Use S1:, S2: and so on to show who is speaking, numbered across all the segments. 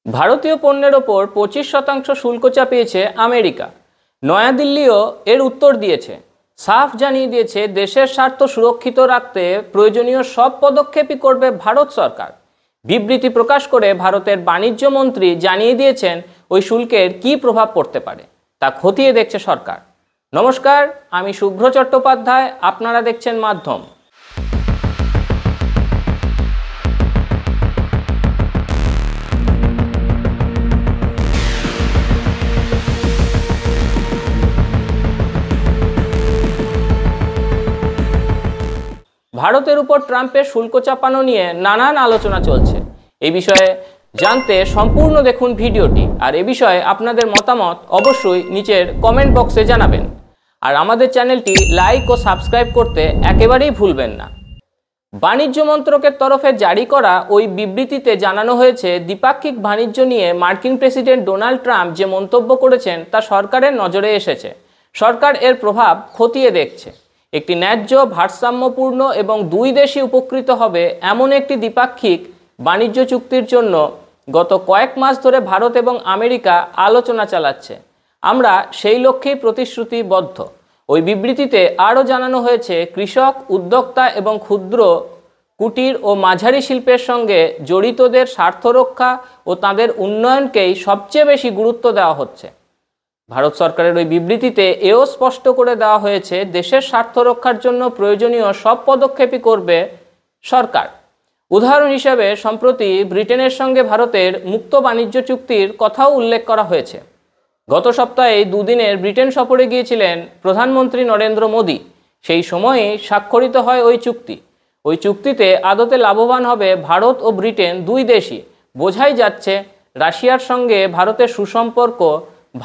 S1: ভারতীয় পণ্যের ওপর 25% শুল্ক চাপিয়েছে আমেরিকা। নয়াদিল্লিও এর উত্তর দিয়েছে, সাফ জানিয়ে দিয়েছে দেশের স্বার্থ সুরক্ষিত রাখতে প্রয়োজনীয় সব পদক্ষেপই করবে ভারত সরকার। বিবৃতি প্রকাশ করে ভারতের বাণিজ্য মন্ত্রী জানিয়ে দিয়েছেন ওই শুল্কের কী প্রভাব পড়তে পারে তা খতিয়ে দেখছে সরকার। নমস্কার, আমি শুভ্র চট্টোপাধ্যায়, আপনারা দেখছেন মাধ্যম। ভারতের উপর ট্রাম্পের শুল্ক চাপানো নিয়ে নানান আলোচনা চলছে। এই বিষয়ে জানতে সম্পূর্ণ দেখুন ভিডিওটি, আর এ বিষয়ে আপনাদের মতামত অবশ্যই নিচের কমেন্ট বক্সে জানাবেন। আর আমাদের চ্যানেলটি লাইক ও সাবস্ক্রাইব করতে একেবারেই ভুলবেন না। বাণিজ্য মন্ত্রকের তরফে জারি করা ওই বিবৃতিতে জানানো হয়েছে, দ্বিপাক্ষিক বাণিজ্য নিয়ে মার্কিন প্রেসিডেন্ট ডোনাল্ড ট্রাম্প যে মন্তব্য করেছেন তা সরকারের নজরে এসেছে। সরকার এর প্রভাব খতিয়ে দেখছে। একটি ন্যায্য, ভারসাম্যপূর্ণ এবং দুই দেশই উপকৃত হবে এমন একটি দ্বিপাক্ষিক বাণিজ্য চুক্তির জন্য গত কয়েক মাস ধরে ভারত এবং আমেরিকা আলোচনা চালাচ্ছে। আমরা সেই লক্ষ্যেই প্রতিশ্রুতিবদ্ধ। ওই বিবৃতিতে আরও জানানো হয়েছে, কৃষক, উদ্যোক্তা এবং ক্ষুদ্র, কুটির ও মাঝারি শিল্পের সঙ্গে জড়িতদের স্বার্থ রক্ষা ও তাদের উন্নয়নকেই সবচেয়ে বেশি গুরুত্ব দেওয়া হচ্ছে। ভারত সরকারের ওই বিবৃতিতে এও স্পষ্ট করে দেওয়া হয়েছে, দেশের স্বার্থ রক্ষার জন্য প্রয়োজনীয় সব পদক্ষেপই করবে সরকার। উদাহরণ হিসেবে সম্প্রতি ব্রিটেনের সঙ্গে ভারতের মুক্ত বাণিজ্য চুক্তির কথাও উল্লেখ করা হয়েছে। গত সপ্তাহে দুদিনের ব্রিটেন সফরে গিয়েছিলেন প্রধানমন্ত্রী নরেন্দ্র মোদী। সেই সময়েই স্বাক্ষরিত হয় ওই চুক্তি। ওই চুক্তিতে আদতে লাভবান হবে ভারত ও ব্রিটেন দুই দেশই। বোঝাই যাচ্ছে রাশিয়ার সঙ্গে ভারতের সুসম্পর্ক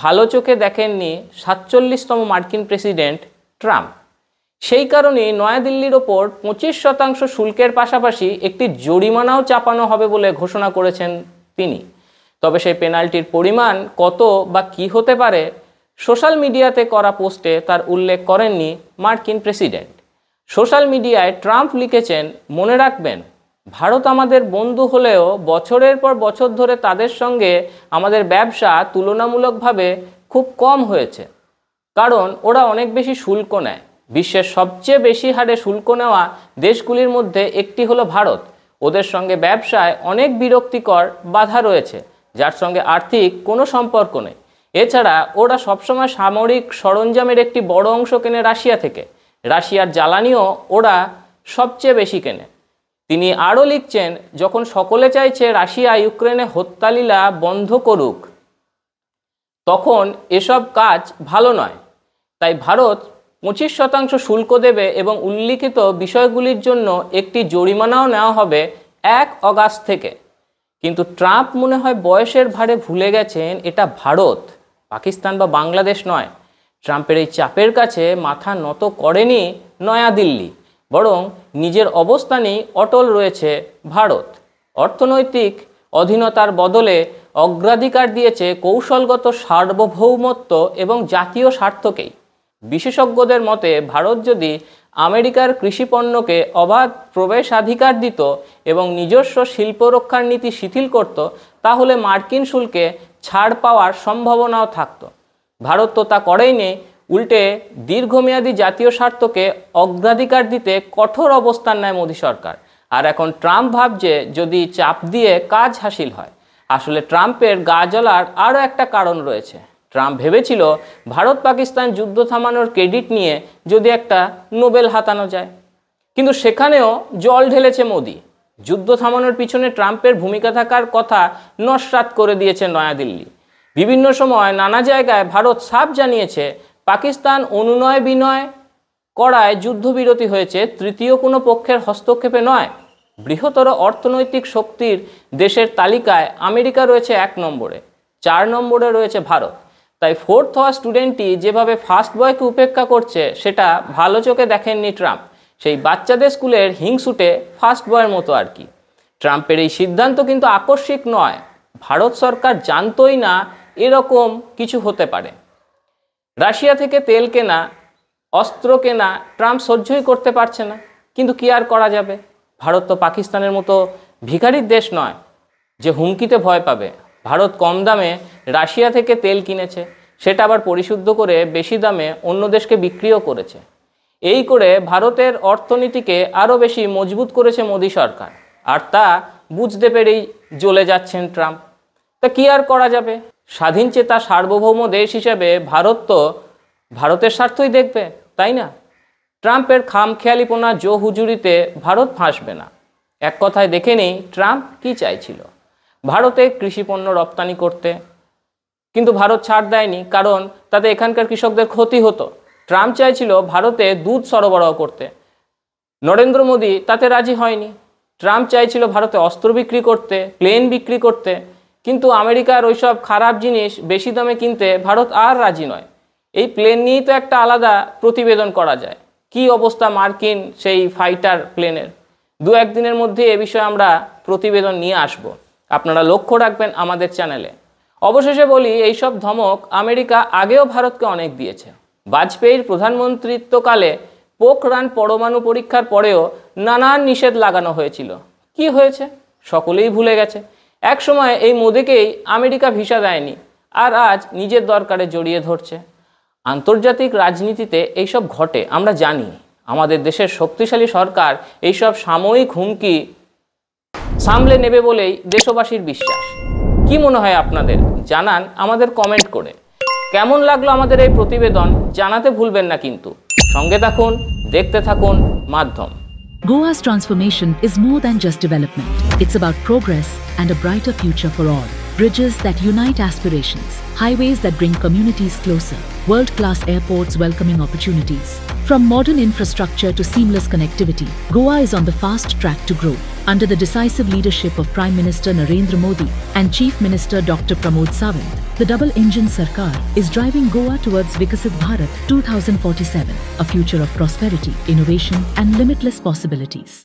S1: ভালো চোখে দেখেননি 47তম মার্কিন প্রেসিডেন্ট ট্রাম্প। সেই কারণেই নয়াদিল্লির ওপর 25% শুল্কের পাশাপাশি একটি জরিমানাও চাপানো হবে বলে ঘোষণা করেছেন তিনি। তবে সেই পেনাল্টির পরিমাণ কত বা কী হতে পারে সোশ্যাল মিডিয়াতে করা পোস্টে তার উল্লেখ করেননি মার্কিন প্রেসিডেন্ট। সোশ্যাল মিডিয়ায় ট্রাম্প লিখেছেন, মনে রাখবেন, ভারত আমাদের বন্ধু হলেও বছরের পর বছর ধরে তাদের সঙ্গে আমাদের ব্যবসা তুলনামূলকভাবে খুব কম হয়েছে, কারণ ওরা অনেক বেশি শুল্ক নেয়। বিশ্বের সবচেয়ে বেশি হারে শুল্ক নেওয়া দেশগুলির মধ্যে একটি হলো ভারত। ওদের সঙ্গে ব্যবসায় অনেক বিরক্তিকর বাধা রয়েছে, যার সঙ্গে আর্থিক কোনো সম্পর্ক নেই। এছাড়া ওরা সবসময় সামরিক সরঞ্জামের একটি বড় অংশ কেনে রাশিয়া থেকে। রাশিয়ার জ্বালানিও ওরা সবচেয়ে বেশি কেনে। তিনি আরও লিখছেন, যখন সকলে চাইছে রাশিয়া ইউক্রেনে হত্যালীলা বন্ধ করুক, তখন এসব কাজ ভালো নয়। তাই ভারত 25% শুল্ক দেবে এবং উল্লিখিত বিষয়গুলির জন্য একটি জরিমানাও নেওয়া হবে 1 অগাস্ট থেকে। কিন্তু ট্রাম্প মনে হয় বয়সের ভারে ভুলে গেছেন এটা ভারত, পাকিস্তান বা বাংলাদেশ নয়। ট্রাম্পের এই চাপের কাছে মাথা নত করেনি নয়াদিল্লি, বরং নিজের অবস্থানেই অটল রয়েছে ভারত। অর্থনৈতিক অধীনতার বদলে অগ্রাধিকার দিয়েছে কৌশলগত সার্বভৌমত্ব এবং জাতীয় স্বার্থকেই। বিশেষজ্ঞদের মতে, ভারত যদি আমেরিকার কৃষিপণ্যকে অবাধ প্রবেশাধিকার দিত এবং নিজস্ব শিল্প রক্ষার নীতি শিথিল করত, তাহলে মার্কিন শুল্কে ছাড় পাওয়ার সম্ভাবনাও থাকত। ভারত তো তা করেইনি, উল্টে দীর্ঘমেয়াদী জাতীয় স্বার্থকে অগ্রাধিকার দিতে কঠোর অবস্থান নেয় মোদী সরকার। আর এখন ট্রাম্প ভাবছে যদি চাপ দিয়ে কাজ হাসিল হয়। আসলে ট্রাম্পের গা জ্বলার আরও একটা কারণ রয়েছে। ট্রাম্প ভেবেছিল ভারত পাকিস্তান যুদ্ধ থামানোর ক্রেডিট নিয়ে যদি একটা নোবেল হাতানো যায়, কিন্তু সেখানেও জল ঢেলেছে মোদী। যুদ্ধ থামানোর পিছনে ট্রাম্পের ভূমিকা থাকার কথা নস্যাৎ করে দিয়েছে নয়াদিল্লি। বিভিন্ন সময় নানা জায়গায় ভারত সাফ জানিয়েছে, পাকিস্তান অনুনয় বিনয় করায় যুদ্ধবিরতি হয়েছে, তৃতীয় কোনো পক্ষের হস্তক্ষেপে নয়। বৃহত্তর অর্থনৈতিক শক্তির দেশের তালিকায় আমেরিকা রয়েছে 1 নম্বরে, 4 নম্বরে রয়েছে ভারত। তাই ফোর্থ হওয়া স্টুডেন্টটি যেভাবে ফার্স্ট বয়কে উপেক্ষা করছে সেটা ভালো চোখে দেখেননি ট্রাম্প। সেই বাচ্চাদের স্কুলের হিংসুটে ফার্স্ট বয়ের মতো আর কি। ট্রাম্পের এই সিদ্ধান্ত কিন্তু আকস্মিক নয়। ভারত সরকার জানতই না এরকম কিছু হতে পারে। রাশিয়া থেকে তেল কেনা, অস্ত্র কেনা ট্রাম্প সহ্যই করতে পারছে না, কিন্তু কি আর করা যাবে। ভারত তো পাকিস্তানের মতো ভিখারির দেশ নয় যে হুমকিতে ভয় পাবে। ভারত কম দামে রাশিয়া থেকে তেল কিনেছে, সেটা আবার পরিশুদ্ধ করে বেশি দামে অন্য দেশকে বিক্রিও করেছে। এই করে ভারতের অর্থনীতিকে আরও বেশি মজবুত করেছে মোদী সরকার, আর তা বুঝতে পেরেই জ্বলে যাচ্ছেন ট্রাম্প। তা কি আর করা যাবে, স্বাধীনচেতা সার্বভৌম দেশ হিসেবে ভারত তো ভারতের স্বার্থই দেখবে, তাই না? ট্রাম্পের খামখেয়ালিপনা জো হুজুরিতে ভারত ফাঁসবে না। এক কথায় দেখে নেই ট্রাম্প কি চাইছিল, ভারতে কৃষিপণ্য রপ্তানি করতে, কিন্তু ভারত ছাড় দেয়নি, কারণ তাতে এখানকার কৃষকদের ক্ষতি হতো। ট্রাম্প চাইছিল ভারতে দুধ সরবরাহ করতে, নরেন্দ্র মোদী তাতে রাজি হয়নি। ট্রাম্প চাইছিল ভারতে অস্ত্র বিক্রি করতে, প্লেন বিক্রি করতে, কিন্তু আমেরিকার ওইসব খারাপ জিনিস বেশি দামে কিনতে ভারত আর রাজি নয়। এই প্লেন নিয়েই তো একটা আলাদা প্রতিবেদন করা যায়, কি অবস্থা মার্কিন সেই ফাইটার প্লেনের। দু একদিনের মধ্যে এ বিষয়ে আমরা প্রতিবেদন নিয়ে আসব, আপনারা লক্ষ্য রাখবেন আমাদের চ্যানেলে। অবশেষে বলি, এইসব ধমক আমেরিকা আগেও ভারতকে অনেক দিয়েছে। বাজপেয়ীর প্রধানমন্ত্রিত্বকালে পোখরান পরমাণু পরীক্ষার পরেও নানান নিষেধ লাগানো হয়েছিল। কি হয়েছে সকলেই ভুলে গেছে। এক সময় এই মোদিকেই আমেরিকা ভিসা দেয়নি, আর আজ নিজের দরকারে জড়িয়ে ধরছে। আন্তর্জাতিক রাজনীতিতে এইসব ঘটে আমরা জানি। আমাদের দেশের শক্তিশালী সরকার এইসব সাময়িক হুমকি সামলে নেবে বলেই দেশবাসীর বিশ্বাস। কি মনে হয় আপনাদের, জানান আমাদের কমেন্ট করে। কেমন লাগলো আমাদের এই প্রতিবেদন জানাতে ভুলবেন না কিন্তু। সঙ্গে থাকুন, দেখতে থাকুন মাধ্যম।
S2: Goa's transformation is more than just development. It's about progress and a brighter future for all. Bridges that unite aspirations, highways that bring communities closer, world-class airports welcoming opportunities. From modern infrastructure to seamless connectivity, Goa is on the fast track to grow. Under the decisive leadership of Prime Minister Narendra Modi and Chief Minister Dr. Pramod Sawant, the double-engine Sarkar is driving Goa towards Vikasit Bharat 2047, a future of prosperity, innovation and limitless possibilities.